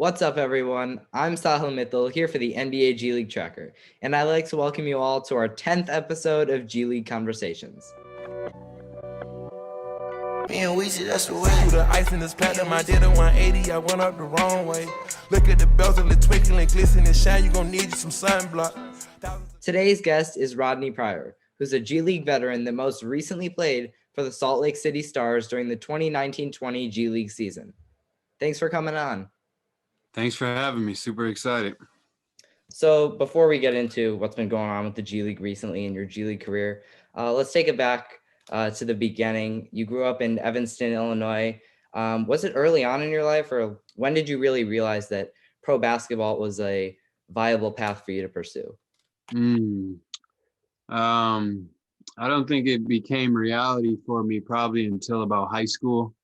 What's up, everyone? I'm Sahil Mittal here for the NBA G League Tracker, and I'd like to welcome you all to our 10th episode of G League Conversations. Man, we see that's the way. Through the ice in this platinum, I did a 180, I went up the wrong way. Look at the bezel, it twinkling, glisten and shine, you gon' need you some sunblock. Today's guest is Rodney Pryor, who's a G League veteran that most recently played for the Salt Lake City Stars during the 2019-20 G League season. Thanks for coming on. Thanks for having me. Super excited. So before we get into what's been going on with the G League recently in your G League career, let's take it back to the beginning. You grew up in Evanston, Illinois. Was it early on in your life, or when did you really realize that pro basketball was a viable path for you to pursue? I don't think it became reality for me probably until about high school.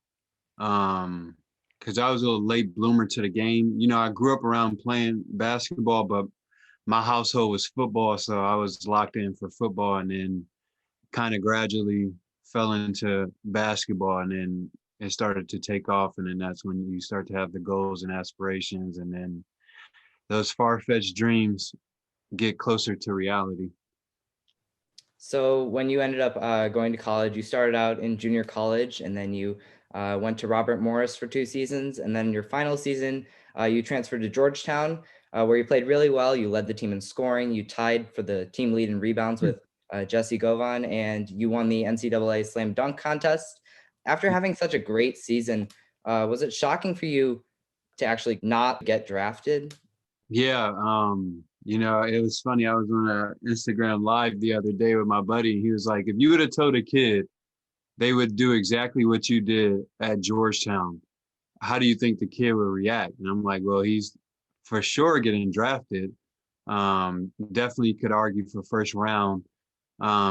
Because I was a little late bloomer to the game. You know, I grew up around playing basketball, but my household was football, so I was locked in for football, and then kind of gradually fell into basketball, and then it started to take off, and then that's when you start to have the goals and aspirations, and then those far-fetched dreams get closer to reality. So when you ended up going to college, you started out in junior college, and then you went to Robert Morris for 2 seasons, and then your final season, you transferred to Georgetown, where you played really well. You led the team in scoring. You tied for the team lead in rebounds with Jesse Govan, and you won the NCAA Slam Dunk Contest. After having such a great season, was it shocking for you to actually not get drafted? Yeah, you know, it was funny. I was on an Instagram Live the other day with my buddy, and he was like, if you would have told a kid they would do exactly what you did at Georgetown, how do you think the kid would react? And I'm like, well, he's for sure getting drafted. Definitely could argue for first round.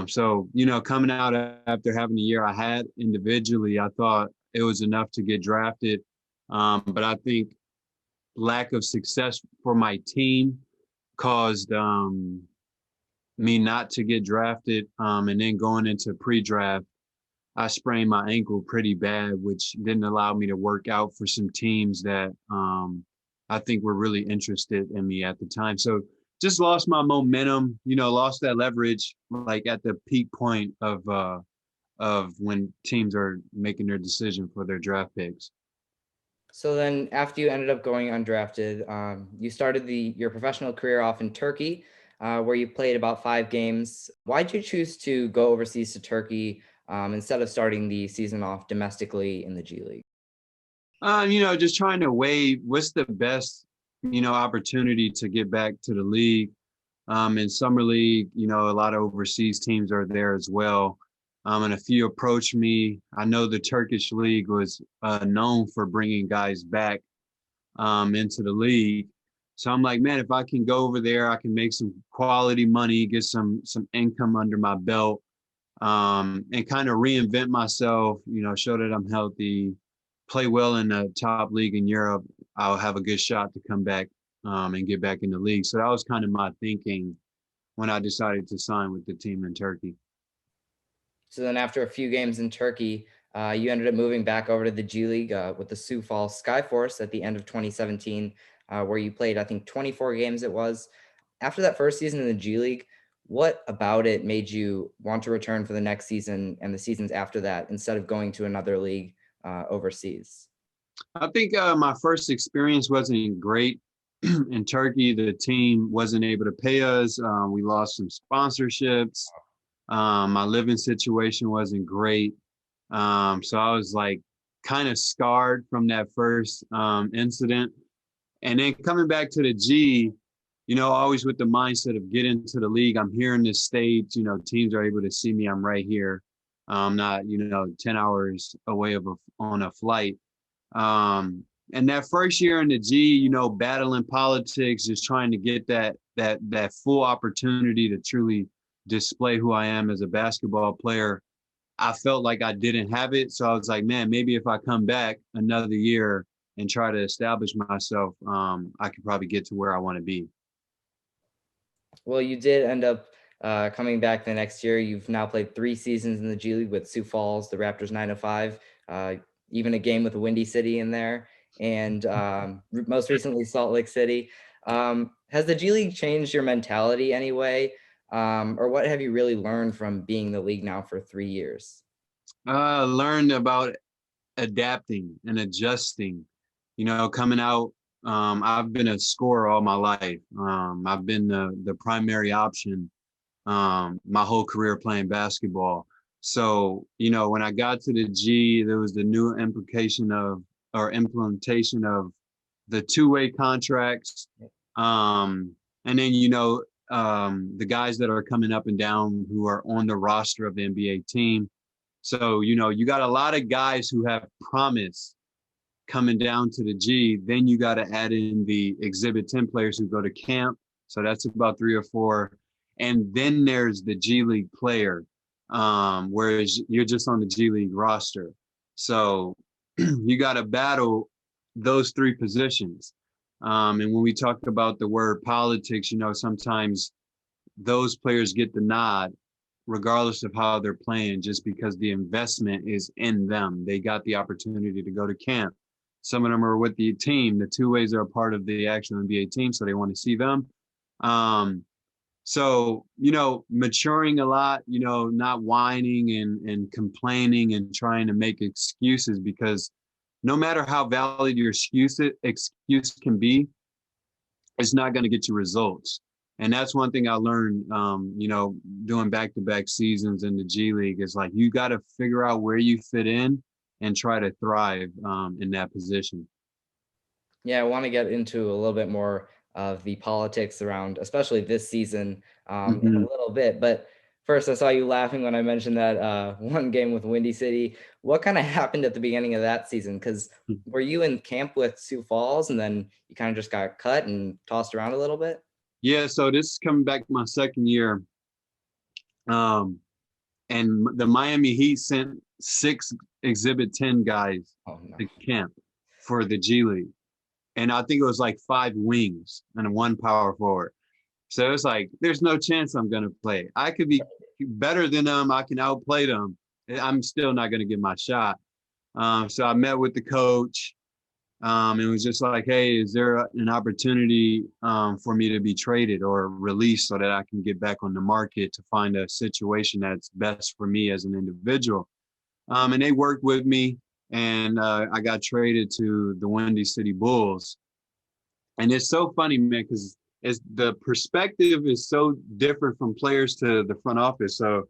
So, you know, coming out after having the year I had individually, I thought it was enough to get drafted. But I think lack of success for my team caused me not to get drafted. And then going into pre-draft, I sprained my ankle pretty bad, which didn't allow me to work out for some teams that I think were really interested in me at the time. So just lost my momentum, you know, lost that leverage, like at the peak point of when teams are making their decision for their draft picks. So then after you ended up going undrafted, you started your professional career off in Turkey, where you played about 5 games. Why'd you choose to go overseas to Turkey instead of starting the season off domestically in the G League? You know, just trying to weigh what's the best, you know, opportunity to get back to the league. In summer league, you know, a lot of overseas teams are there as well. And a few approached me. I know the Turkish league was known for bringing guys back into the league. So I'm like, man, if I can go over there, I can make some quality money, get some income under my belt, and kind of reinvent myself, you know, show that I'm healthy, play well in the top league in Europe. I'll have a good shot to come back and get back in the league. So that was kind of my thinking when I decided to sign with the team in Turkey. So then after a few games in Turkey, you ended up moving back over to the G League with the Sioux Falls Skyforce at the end of 2017, where you played, I think, 24 games it was. After that first season in the G League, what about it made you want to return for the next season and the seasons after that instead of going to another league overseas? I think my first experience wasn't great in Turkey. The team wasn't able to pay us. We lost some sponsorships. My living situation wasn't great. So I was like kind of scarred from that first incident. And then coming back to the G, you know, always with the mindset of getting to the league. I'm here in the States, you know, teams are able to see me. I'm right here. I'm not, you know, 10 hours away on a flight. And that first year in the G, you know, battling politics, just trying to get that full opportunity to truly display who I am as a basketball player. I felt like I didn't have it. So I was like, man, maybe if I come back another year and try to establish myself, I could probably get to where I want to be. Well, you did end up coming back the next year. You've now played 3 seasons in the G League with Sioux Falls, the Raptors 905, even a game with Windy City in there. and most recently Salt Lake City. Has the G League changed your mentality anyway? Or what have you really learned from being in the league now for 3 years? Learned about adapting and adjusting. Coming out, I've been a scorer all my life. I've been the primary option my whole career playing basketball. So, when I got to the G, there was the new implementation of the two-way contracts. And then, the guys that are coming up and down who are on the roster of the NBA team. So, you got a lot of guys who have promise coming down to the G. Then you got to add in the Exhibit 10 players who go to camp. So that's about 3 or 4. And then there's the G League player, whereas you're just on the G League roster. So you got to battle those 3 positions. And when we talk about the word politics, sometimes those players get the nod regardless of how they're playing, just because the investment is in them. They got the opportunity to go to camp. Some of them are with the team. The two-ways are a part of the actual NBA team, so they want to see them. So, maturing a lot, not whining and complaining and trying to make excuses, because no matter how valid your excuse can be, it's not going to get you results. And that's one thing I learned, doing back-to-back seasons in the G League, is like, you got to figure out where you fit in and try to thrive in that position. Yeah, I want to get into a little bit more of the politics around, especially this season, in a little bit. But first, I saw you laughing when I mentioned that one game with Windy City. What kind of happened at the beginning of that season? Because were you in camp with Sioux Falls and then you kind of just got cut and tossed around a little bit? Yeah, so this is coming back my second year. And the Miami Heat sent 6 Exhibit 10 guys to camp for the G League. And I think it was like 5 wings and 1 power forward. So it's like, there's no chance I'm going to play. I could be better than them. I can outplay them. I'm still not going to get my shot. So I met with the coach. It was just like, hey, is there an opportunity for me to be traded or released so that I can get back on the market to find a situation that's best for me as an individual? And they worked with me, and I got traded to the Windy City Bulls. And it's so funny, man, because the perspective is so different from players to the front office. So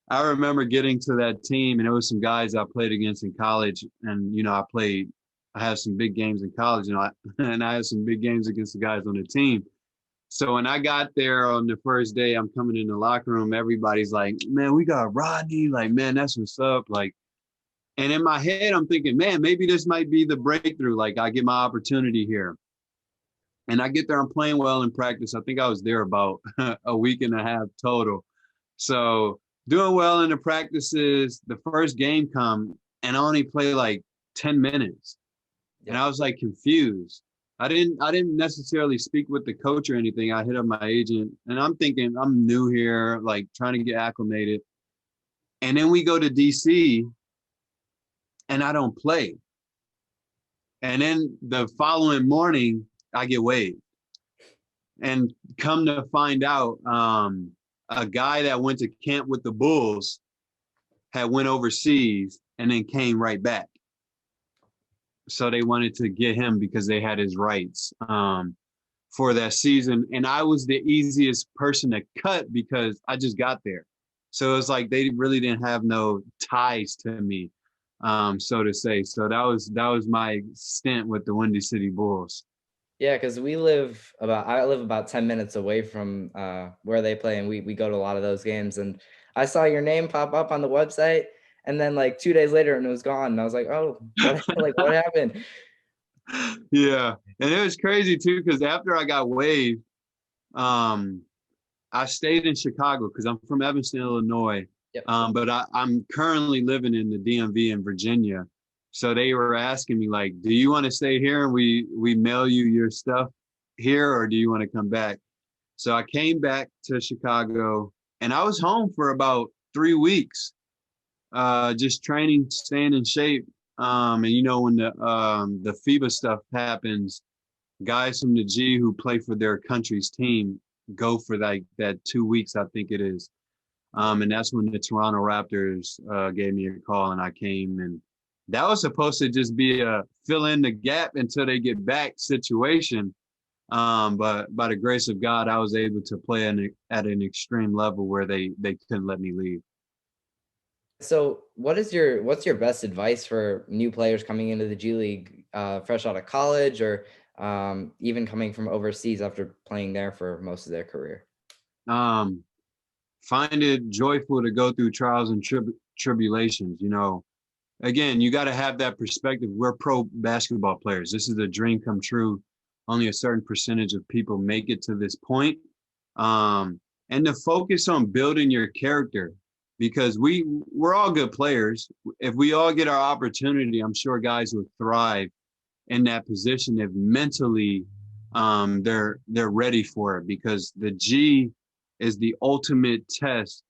I remember getting to that team, and it was some guys I played against in college, and I had some big games in college, and I had some big games against the guys on the team. So when I got there on the first day, I'm coming in the locker room, everybody's like, man, we got Rodney. Like, man, that's what's up. Like, and in my head, I'm thinking, man, maybe this might be the breakthrough. Like, I get my opportunity here. And I get there, I'm playing well in practice. I think I was there about a week and a half total. So doing well in the practices, the first game come, and I only play like 10 minutes. And I was like confused. I didn't necessarily speak with the coach or anything. I hit up my agent, and I'm thinking I'm new here, like trying to get acclimated. And then we go to DC, and I don't play. And then the following morning, I get waived. And come to find out, a guy that went to camp with the Bulls had went overseas and then came right back. So they wanted to get him because they had his rights for that season. And I was the easiest person to cut because I just got there. So it's like they really didn't have no ties to me, so to say. So that was my stint with the Windy City Bulls. Yeah, because I live about 10 minutes away from where they play, and we go to a lot of those games. And I saw your name pop up on the website, and then like 2 days later, and it was gone. And I was like, oh, what happened? Yeah, and it was crazy too, because after I got waived, I stayed in Chicago because I'm from Evanston, Illinois. Yep. But I'm currently living in the DMV in Virginia. So they were asking me, like, do you want to stay here and we mail you your stuff here, or do you want to come back? So I came back to Chicago, and I was home for about 3 weeks, just training, staying in shape. And you know, when the FIBA stuff happens, guys from the G who play for their country's team go for like that 2 weeks, I think it is. And that's when the Toronto Raptors gave me a call, and I came. And that was supposed to just be a fill in the gap until they get back situation. But by the grace of God, I was able to play at an extreme level where they couldn't let me leave. So, what's your best advice for new players coming into the G League, fresh out of college, or even coming from overseas after playing there for most of their career? Um, find it joyful to go through trials and tribulations. You know, again, you got to have that perspective. We're pro basketball players. This is a dream come true. Only a certain percentage of people make it to this point. And to focus on building your character, because we're all good players. If we all get our opportunity, I'm sure guys will thrive in that position if mentally they're ready for it, because the G is the ultimate test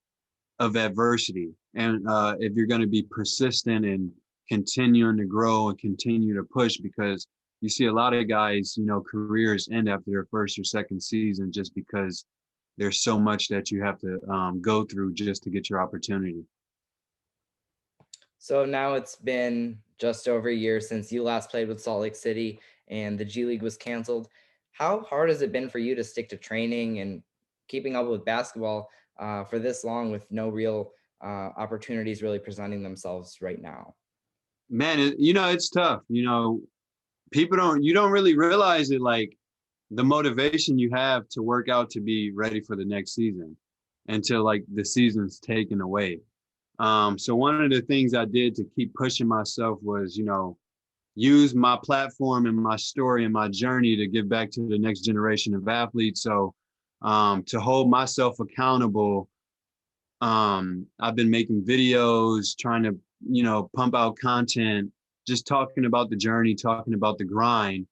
of adversity. And if you're going to be persistent and continuing to grow and continue to push, because you see a lot of guys, you know, careers end after their first or second season just because there's so much that you have to go through just to get your opportunity. So now it's been just over a year since you last played with Salt Lake City and the G League was canceled. How hard has it been for you to stick to training and keeping up with basketball for this long with no real opportunities really presenting themselves right now? Man, you know, it's tough. You know, you don't really realize it, like the motivation you have to work out to be ready for the next season until like the season's taken away. So one of the things I did to keep pushing myself was, you know, use my platform and my story and my journey to give back to the next generation of athletes. So to hold myself accountable, I've been making videos, trying to, you know, pump out content, just talking about the journey, talking about the grind.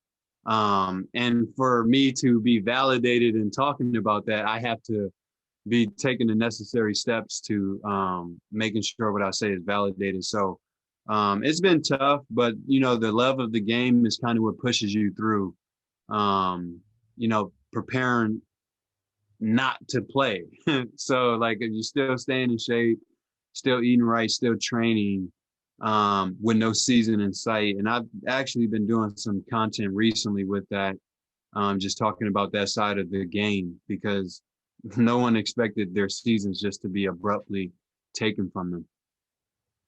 And for me to be validated in talking about that, I have to be taking the necessary steps to making sure what I say is validated. So it's been tough, but you know, the love of the game is kind of what pushes you through. You know, preparing not to play. So like if you still staying in shape, still eating right, still training, with no season in sight. And I've actually been doing some content recently with that, just talking about that side of the game, because no one expected their seasons just to be abruptly taken from them.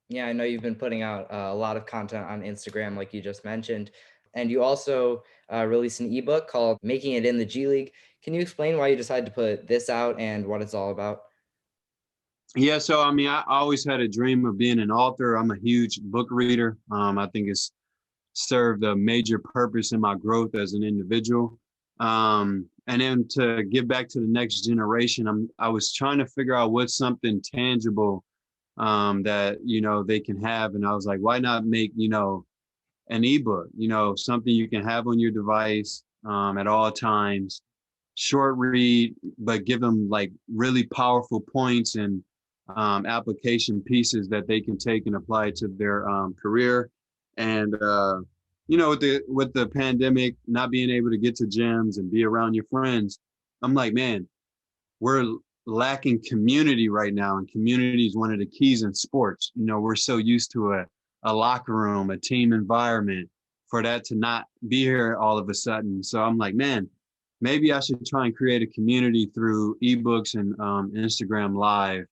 Yeah, I know you've been putting out a lot of content on Instagram, like you just mentioned. And you also released an ebook called Making It in the G League. Can you explain why you decided to put this out and what it's all about? Yeah, so I mean, I always had a dream of being an author. I'm a huge book reader. I think it's served a major purpose in my growth as an individual. And then to give back to the next generation, I was trying to figure out what's something tangible that, you know, they can have. And I was like, why not make, you know, an ebook, you know, something you can have on your device at all times, short read, but give them like really powerful points and application pieces that they can take and apply to their career. And you know, with the pandemic, not being able to get to gyms and be around your friends, I'm like, man, we're lacking community right now, and community is one of the keys in sports. You know, we're so used to a locker room, a team environment, for that to not be here all of a sudden. So I'm like, man, maybe I should try and create a community through ebooks and Instagram Live,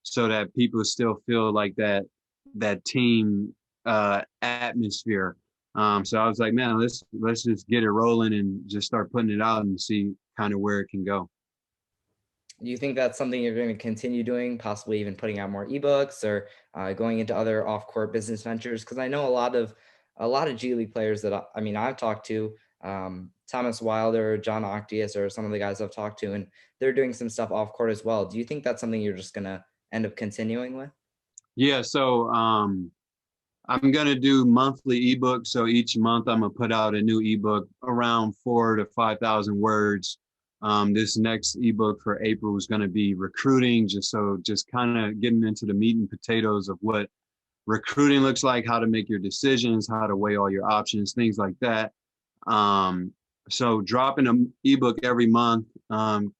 so that people still feel like that team atmosphere. So I was like, man, let's just get it rolling and just start putting it out and see kind of where it can go. Do you think that's something you're going to continue doing, possibly even putting out more ebooks or going into other off-court business ventures? Because I know a lot of G League players that I mean I've talked to, Thomas Wilder, John Octius, or some of the guys I've talked to, and they're doing some stuff off court as well. Do you think that's something you're just going to end up continuing with? Yeah, so I'm gonna do monthly ebooks. So each month I'm gonna put out a new ebook around 4,000 to 5,000 words. This next ebook for April is gonna be recruiting, just kind of getting into the meat and potatoes of what recruiting looks like, how to make your decisions, how to weigh all your options, things like that. So dropping an ebook every month,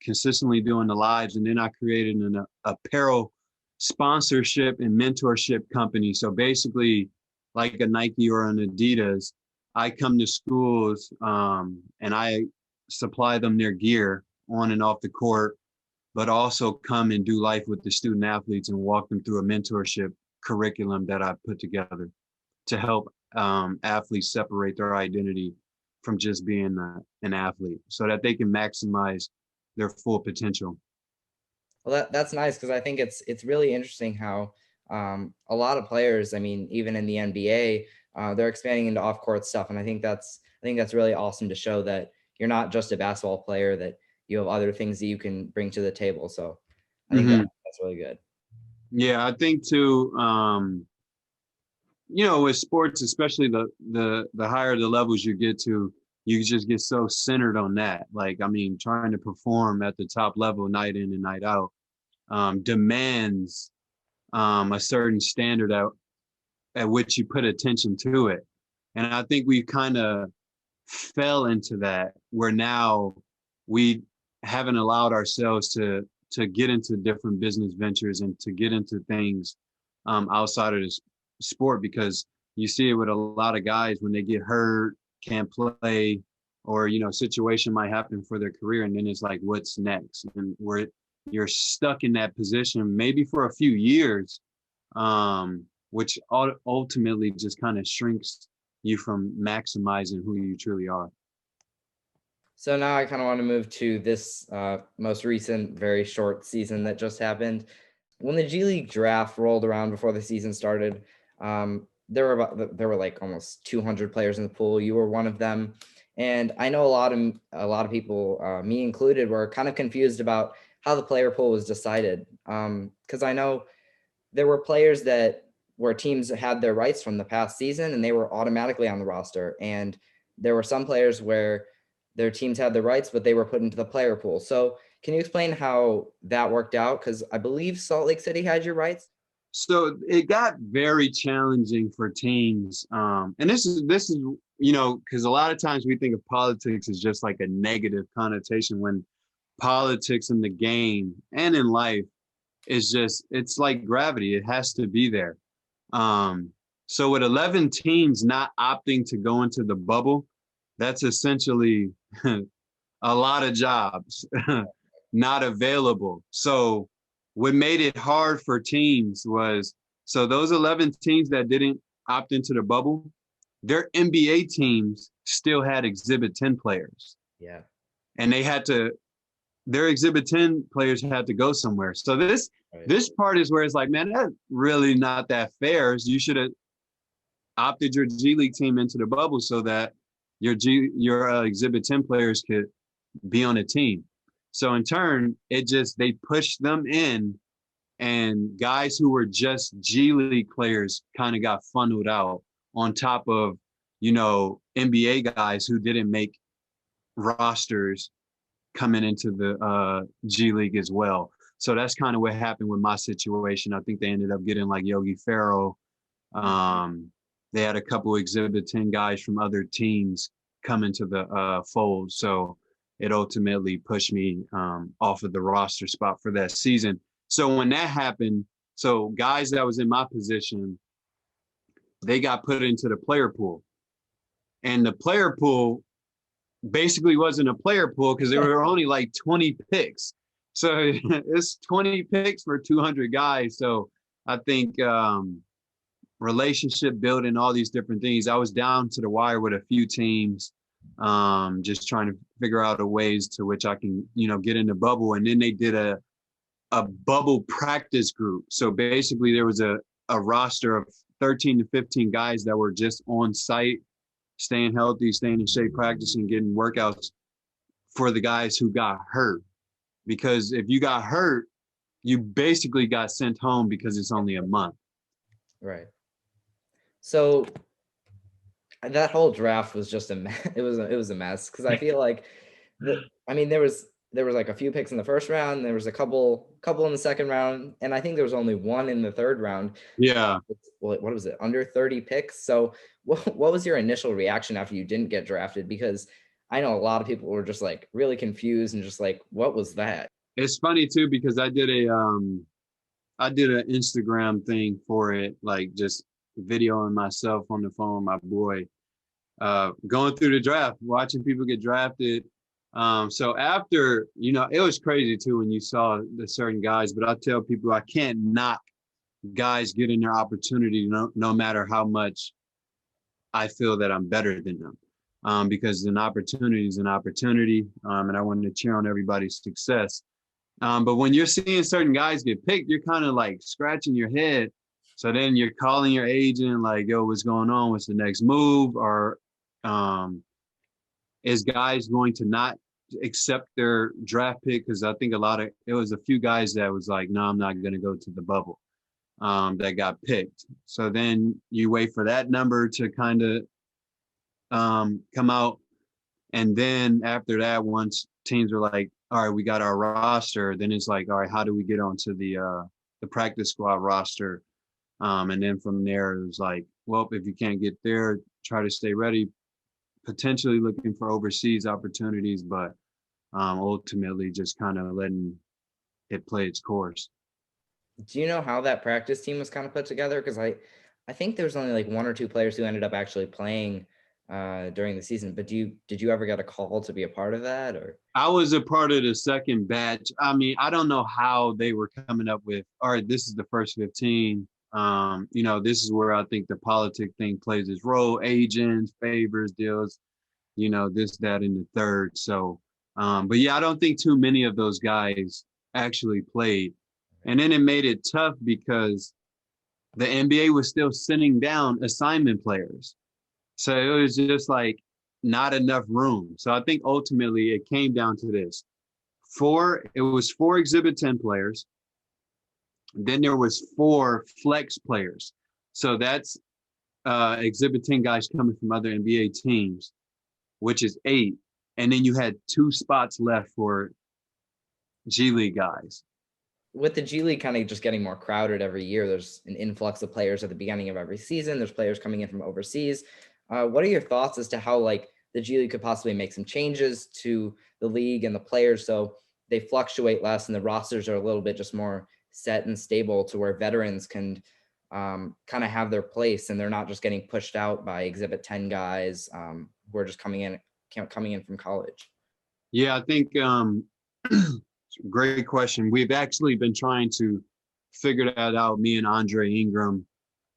consistently doing the lives. And then I created an apparel sponsorship and mentorship company. So basically like a Nike or an Adidas, I come to schools and I supply them their gear on and off the court, but also come and do life with the student athletes and walk them through a mentorship curriculum that I put together to help athletes separate their identity from just being an athlete so that they can maximize their full potential. Well, that's nice, because I think it's really interesting how a lot of players, I mean, even in the NBA, they're expanding into off-court stuff, and I think that's really awesome to show that you're not just a basketball player, that you have other things that you can bring to the table. So I think that's really good. Yeah, I think too. With sports, especially the higher the levels you get to, you just get so centered on that. Like, I mean, trying to perform at the top level night in and night out demands a certain standard at which you put attention to it. And I think we kind of fell into that, where now we haven't allowed ourselves to get into different business ventures and to get into things outside of this sport, because you see it with a lot of guys when they get hurt, can't play, or situation might happen for their career, and then it's like, what's next? And where you're stuck in that position maybe for a few years, which ultimately just kind of shrinks you from maximizing who you truly are. So now I kind of want to move to this most recent, very short season that just happened. When the G League draft rolled around before the season started, there were like almost 200 players in the pool. You were one of them, and I know a lot of people, me included, were kind of confused about how the player pool was decided. Because I know there were players where teams had their rights from the past season and they were automatically on the roster, and there were some players where their teams had the rights, but they were put into the player pool. So can you explain how that worked out? Because I believe Salt Lake City had your rights. So it got very challenging for teams. And this is, because a lot of times we think of politics as just like a negative connotation, when politics in the game and in life is it's like gravity. It has to be there. So with 11 teams not opting to go into the bubble, that's essentially a lot of jobs not available. So what made it hard for teams was, so those 11 teams that didn't opt into the bubble, their NBA teams still had Exhibit 10 players. Yeah. And their Exhibit 10 players had to go somewhere. So this part is where it's like, man, that's really not that fair. You should have opted your G League team into the bubble so that your Exhibit 10 players could be on a team. So in turn, they pushed them in, and guys who were just G League players kind of got funneled out, on top of, NBA guys who didn't make rosters coming into the G League as well. So that's kind of what happened with my situation. I think they ended up getting like Yogi Ferrell. They had a couple Exhibit 10 guys from other teams come into the fold. So it ultimately pushed me off of the roster spot for that season. So when that happened, so guys that was in my position, they got put into the player pool. And the player pool basically wasn't a player pool because there were only like 20 picks. So it's 20 picks for 200 guys. So I think relationship building, all these different things. I was down to the wire with a few teams, just trying to figure out ways to which I can, get in the bubble. And then they did a bubble practice group. So basically there was a roster of 13 to 15 guys that were just on site, staying healthy, staying in shape, practicing, getting workouts for the guys who got hurt. Because if you got hurt, you basically got sent home because it's only a month. Right. So that whole draft was just a mess. It was a mess, because I feel like there was there was like a few picks in the first round. There was a couple in the second round, and I think there was only one in the third round. Yeah. What was it? Under 30 picks. So what was your initial reaction after you didn't get drafted? Because I know a lot of people were just like really confused and just like, what was that? It's funny too because I did an Instagram thing for it, like just videoing myself on the phone with my boy, going through the draft, watching people get drafted. So after, it was crazy too when you saw the certain guys, but I tell people I can't knock guys getting their opportunity no matter how much I feel that I'm better than them. Because an opportunity is an opportunity, and I wanted to cheer on everybody's success. But when you're seeing certain guys get picked, you're kind of like scratching your head. So then you're calling your agent like, yo, what's going on? What's the next move? Or is guys going to not accept their draft pick? Because I think it was a few guys that was like, no, I'm not going to go to the bubble, that got picked. So then you wait for that number to kind of come out. And then after that, once teams are like, all right, we got our roster, then it's like, all right, how do we get onto the practice squad roster? And then from there, it was like, well, if you can't get there, try to stay ready, potentially looking for overseas opportunities, but ultimately just kind of letting it play its course. Do you know how that practice team was kind of put together? Because I think there was only like one or two players who ended up actually playing during the season. But did you ever get a call to be a part of that? Or I was a part of the second batch. I mean, I don't know how they were coming up with, all right, this is the first 15. This is where I think the politic thing plays its role, agents, favors, deals, this, that, and the third. So, but yeah, I don't think too many of those guys actually played. And then it made it tough because the NBA was still sending down assignment players. So it was just like not enough room. So I think ultimately it came down to this. It was 4 Exhibit 10 players. Then there was 4 flex players. So that's Exhibit 10 guys coming from other NBA teams, which is 8. And then you had 2 spots left for G League guys. with the G League kind of just getting more crowded every year, there's an influx of players at the beginning of every season. There's players coming in from overseas. What are your thoughts as to how like the G League could possibly make some changes to the league and the players so they fluctuate less and the rosters are a little bit just more set and stable to where veterans can kind of have their place and they're not just getting pushed out by Exhibit 10 guys who are just coming in from college? Yeah, I think great question. We've actually been trying to figure that out, me and Andre Ingram.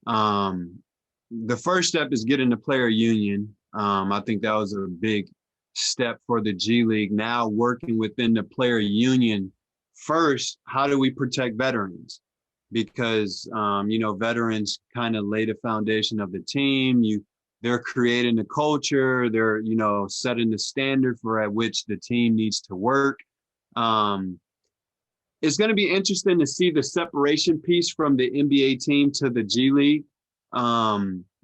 The first step is getting the player union. I think that was a big step for the G League. Now working within the player union, first, how do we protect veterans? Because, veterans kind of lay the foundation of the team. They're creating the culture. They're, setting the standard for at which the team needs to work. It's going to be interesting to see the separation piece from the NBA team to the G League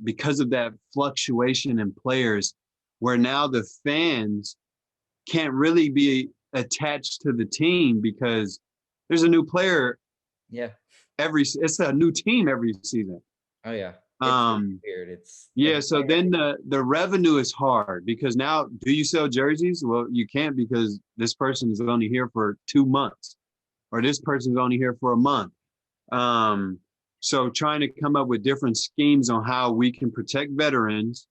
because of that fluctuation in players, where now the fans can't really be attached to the team because there's a new player. Yeah. It's a new team every season. Oh yeah. It's weird. So then the revenue is hard because now, do you sell jerseys? Well, you can't because this person is only here for 2 months or this person is only here for a month. So trying to come up with different schemes on how we can protect veterans,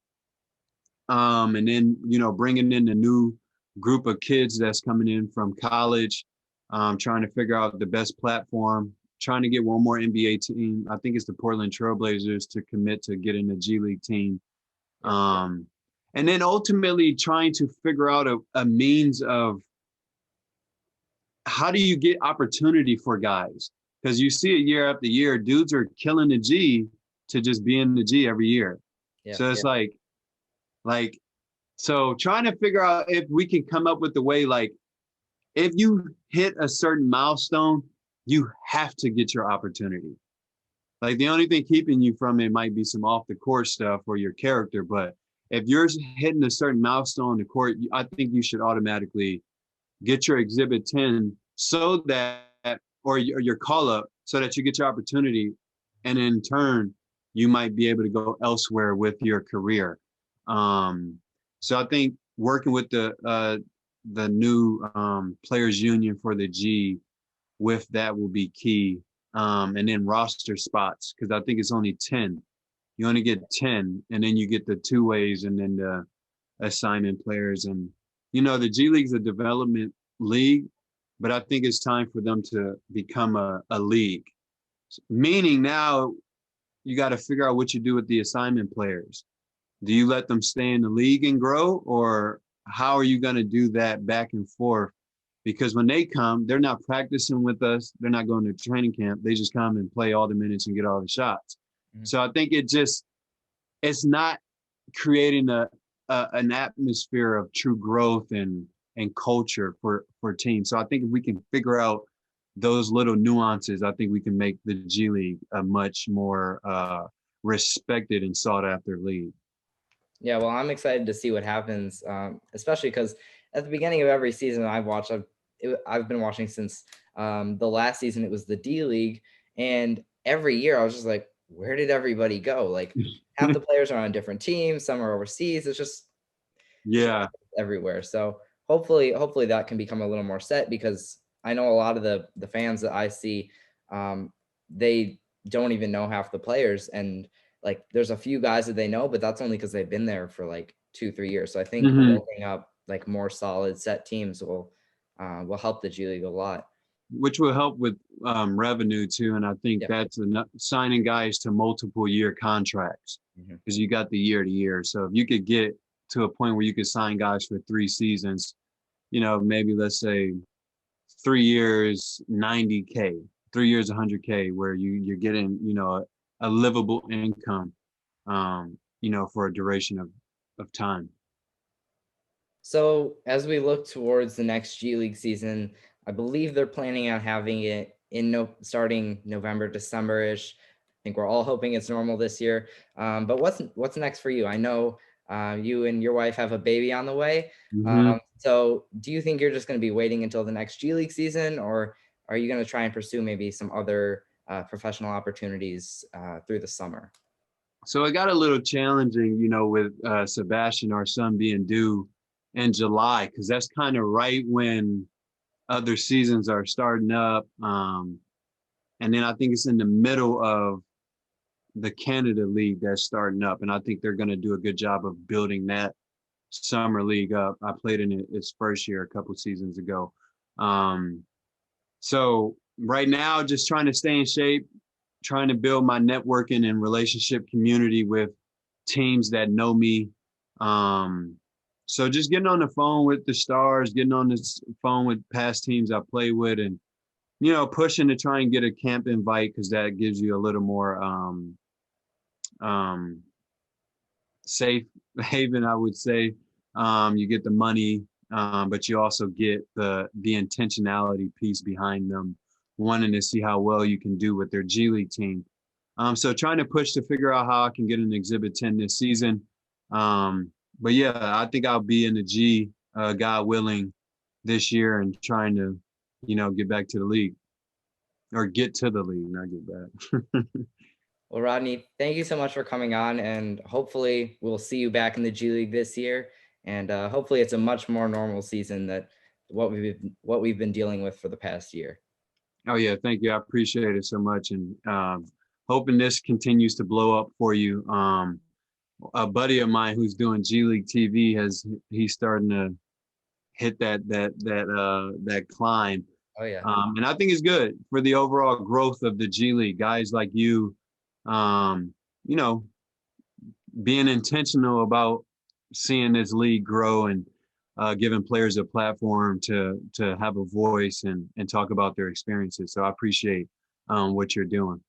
and then, bringing in a new group of kids that's coming in from college, trying to figure out the best platform, trying to get one more NBA team. I think it's the Portland Trailblazers to commit to getting a G League team. And then ultimately trying to figure out a means of how do you get opportunity for guys? Because you see it year after year, dudes are killing the G to just be in the G every year. Yeah, so it's so trying to figure out if we can come up with a way, like if you hit a certain milestone, you have to get your opportunity. Like the only thing keeping you from it might be some off the court stuff or your character. But if you're hitting a certain milestone on the court, I think you should automatically get your exhibit 10 so that, or your call up, so that you get your opportunity. And in turn, you might be able to go elsewhere with your career. So I think working with the new players union for the G with that will be key. And then roster spots, because I think it's only 10. You only get 10, and then you get the two ways and then the assignment players. And, the G League's a development league, but I think it's time for them to become a league. Meaning now you got to figure out what you do with the assignment players. Do you let them stay in the league and grow, or how are you going to do that back and forth? Because when they come, they're not practicing with us. They're not going to training camp. They just come and play all the minutes and get all the shots. Mm-hmm. So I think it's not creating an atmosphere of true growth and culture for teams. So I think if we can figure out those little nuances, I think we can make the G League a much more respected and sought after league. Yeah, well, I'm excited to see what happens, especially because at the beginning of every season I've been watching since the last season. It was the D League, and every year I was just like, where did everybody go? Like half the players are on different teams, some are overseas. It's just everywhere. So hopefully that can become a little more set, because I know a lot of the fans that I see, they don't even know half the players, and like there's a few guys that they know, but that's only because they've been there for like 2-3 years. So I think building up like more solid set teams will help the G League a lot. Which will help with revenue too. And I think that's signing guys to multiple year contracts, because you got the year to year. So if you could get to a point where you could sign guys for 3 seasons, maybe let's say 3 years, 90K, 3 years, 100K, where you're getting, a livable income, for a duration of time. So as we look towards the next G League season, I believe they're planning on having it starting November, December-ish. I think we're all hoping it's normal this year. But what's next for you? I know you and your wife have a baby on the way. So do you think you're just going to be waiting until the next G League season, or are you going to try and pursue maybe some other professional opportunities through the summer? So it got a little challenging, with Sebastian, our son, being due in July, because that's kind of right when other seasons are starting up. And then I think it's in the middle of the Canada League that's starting up. And I think they're going to do a good job of building that summer league up. I played in its first year a couple seasons ago. So right now, just trying to stay in shape, trying to build my networking and relationship community with teams that know me. So just getting on the phone with the stars, getting on the phone with past teams I play with, and, pushing to try and get a camp invite, because that gives you a little more safe haven, I would say. You get the money, but you also get the intentionality piece behind them wanting to see how well you can do with their G League team. So trying to push to figure out how I can get an Exhibit 10 this season. But yeah, I think I'll be in the G, God willing, this year, and trying to, get back to the league, or get to the league, not get back. Well, Rodney, thank you so much for coming on, and hopefully we'll see you back in the G League this year. And hopefully it's a much more normal season than what we've been dealing with for the past year. Oh yeah, thank you. I appreciate it so much, and hoping this continues to blow up for you. A buddy of mine who's doing G League TV he's starting to hit that climb. Oh yeah. And I think it's good for the overall growth of the G League. Guys like you, being intentional about seeing this league grow and giving players a platform to have a voice and talk about their experiences. So I appreciate what you're doing.